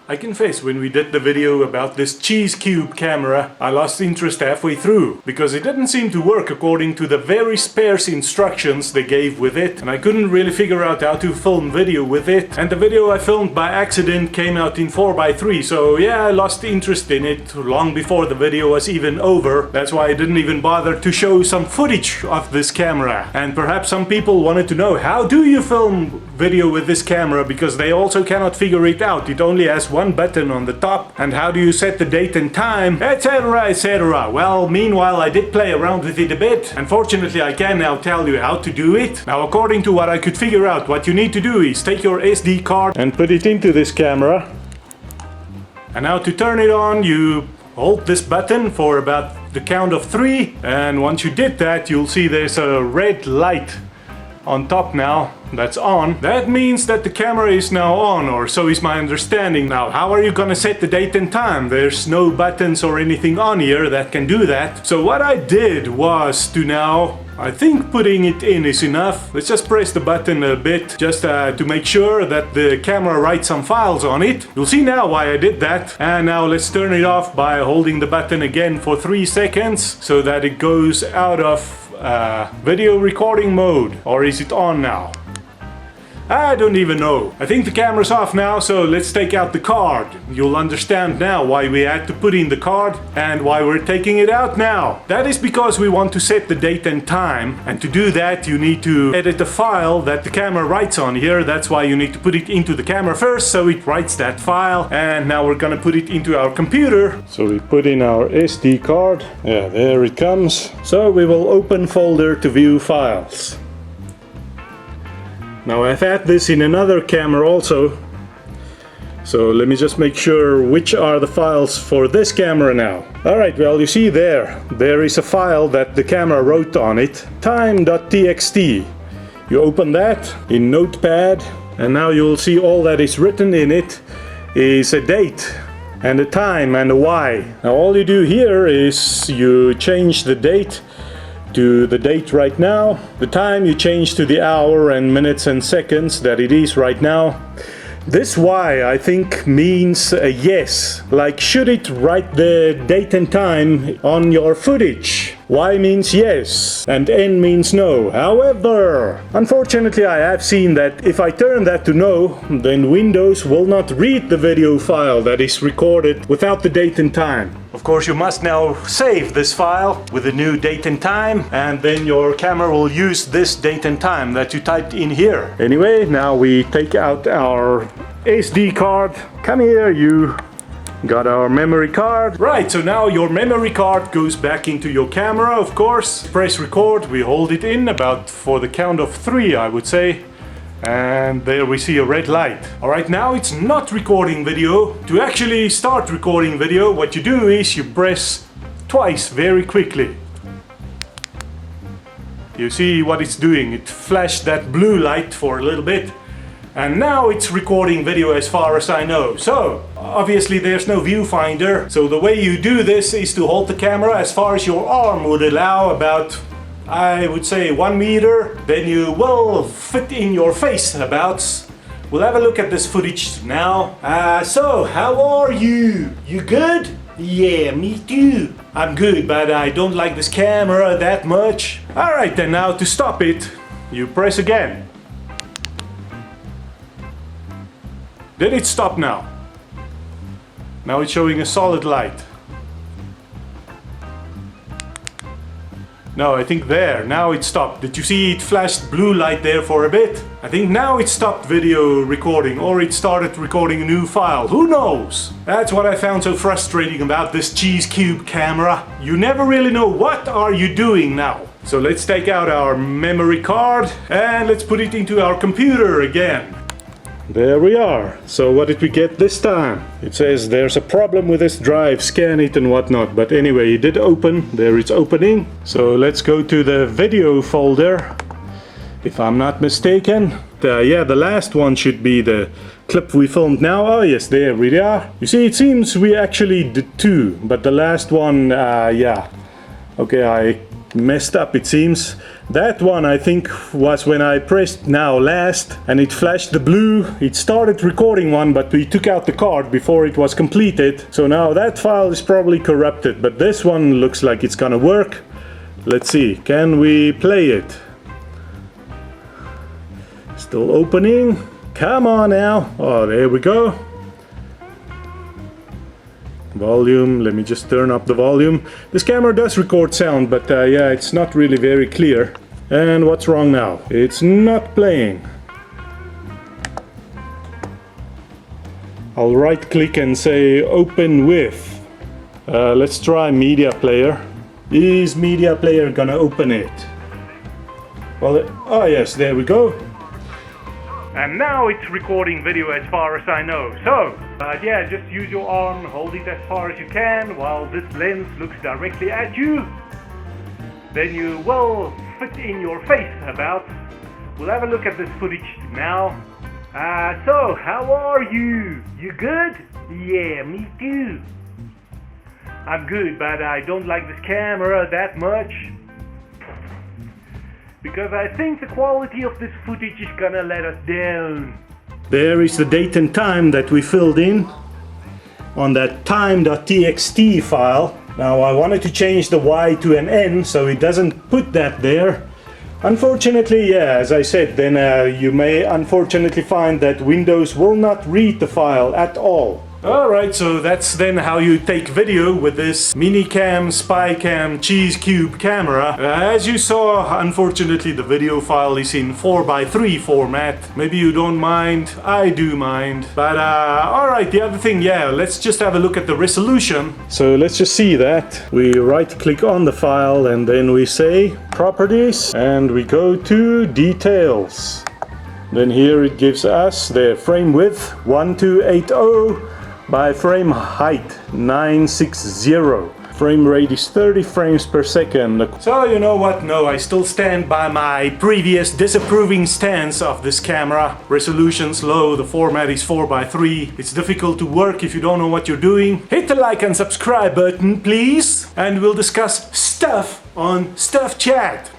I confess, when we did the video about this cheese cube camera, I lost interest halfway through, because it didn't seem to work according to the very sparse instructions they gave with it, and I couldn't really figure out how to film video with it, and the video I filmed by accident came out in 4:3, so yeah, I lost interest in it long before the video was even over. That's why I didn't even bother to show some footage of this camera. And perhaps some people wanted to know, how do you film video with this camera, because they also cannot figure it out. It only has one button on the top, and how do you set the date and time, etc, etc. Well, meanwhile I did play around with it a bit. Unfortunately, I can now tell you how to do it. Now, according to what I could figure out, what you need to do is take your SD card and put it into this camera. And now to turn it on, you hold this button for about the count of 3, and once you did that, you'll see there's a red light on top now that's on. That means that the camera is now on, or so is my understanding. Now, how are you gonna set the date and time? There's no buttons or anything on here that can do that. So what I did was to now, I think putting it in is enough. Let's just press the button a bit, just to make sure that the camera writes some files on it. You'll see now why I did that. And now let's turn it off by holding the button again for 3 seconds, so that it goes out of video recording mode. Or is it on now? I don't even know. I think the camera's off now, so let's take out the card. You'll understand now why we had to put in the card and why we're taking it out now. That is because we want to set the date and time, and to do that you need to edit the file that the camera writes on here. That's why you need to put it into the camera first, so it writes that file. And now we're gonna put it into our computer. So we put in our SD card. Yeah, there it comes. So we will open folder to view files. Now, I've had this in another camera also, so let me just make sure which are the files for this camera now. Alright, well, you see there is a file that the camera wrote on it, time.txt. You open that in Notepad, and now you'll see all that is written in it is a date and a time and a Y. Now all you do here is you change the date to the date right now. The time you change to the hour and minutes and seconds that it is right now. This Y, I think, means a yes. Like, should it write the date and time on your footage? Y means yes, and N means no. However, unfortunately, I have seen that if I turn that to no, then Windows will not read the video file that is recorded without the date and time. Of course, you must now save this file with a new date and time, and then your camera will use this date and time that you typed in here. Anyway, now we take out our SD card. Come here, you. Got our memory card. Right, so now your memory card goes back into your camera, of course. Press record, we hold it in about for the count of 3, I would say. And there we see a red light. Alright, now it's not recording video. To actually start recording video, what you do is you press twice very quickly. You see what it's doing? It flashed that blue light for a little bit. And now it's recording video as far as I know. So, obviously there's no viewfinder. So the way you do this is to hold the camera as far as your arm would allow, about, I would say, 1 meter. Then you will fit in your face about. We'll have a look at this footage now. So, how are you? You good? Yeah, me too. I'm good, but I don't like this camera that much. Alright, then now to stop it, you press again. Did it stop now? Now it's showing a solid light. No, I think there. Now it stopped. Did you see it flashed blue light there for a bit? I think now it stopped video recording, or it started recording a new file. Who knows? That's what I found so frustrating about this cheese cube camera. You never really know what are you doing now. So let's take out our memory card and let's put it into our computer again. There we are. So what did we get this time? It says there's a problem with this drive, scan it and whatnot. But anyway, it did open. There it's opening. So let's go to the video folder, if I'm not mistaken. Yeah, the last one should be the clip we filmed now. Oh yes, there we are. You see, it seems we actually did 2, but the last one, yeah. Okay, I messed up, it seems. That one I think was when I pressed now last and it flashed the blue. It started recording one, but we took out the card before it was completed. So now that file is probably corrupted, but this one looks like it's gonna work. Let's see, can we play it? Still opening. Come on now. Oh, there we go. Volume, let me just turn up the volume. This camera does record sound, but yeah, it's not really very clear. And what's wrong now? It's not playing. I'll right click and say open with. Let's try media player. Is media player gonna open it? Well, oh yes, there we go. And now it's recording video as far as I know. So, yeah, just use your arm, hold it as far as you can while this lens looks directly at you. Then you will fit in your face about. We'll have a look at this footage now. So, how are you? You good? Yeah, me too. I'm good, but I don't like this camera that much. Because I think the quality of this footage is gonna let us down. There is the date and time that we filled in on that time.txt file. Now I wanted to change the Y to an N so it doesn't put that there. Unfortunately, yeah, as I said, then you may unfortunately find that Windows will not read the file at all. Alright, so that's then how you take video with this Minicam, Spycam, Cheese Cube camera. As you saw, unfortunately the video file is in 4:3 format. Maybe you don't mind, I do mind. But alright, the other thing, yeah, let's just have a look at the resolution. So let's just see that. We right click on the file and then we say properties and we go to details. Then here it gives us the frame width 1280 by frame height 960. Frame rate is 30 frames per second. So you know what, no, I still stand by my previous disapproving stance of this camera. Resolution's low, the format is 4:3. It's difficult to work if you don't know what you're doing. Hit the like and subscribe button please, and we'll discuss stuff on Stuff Chat.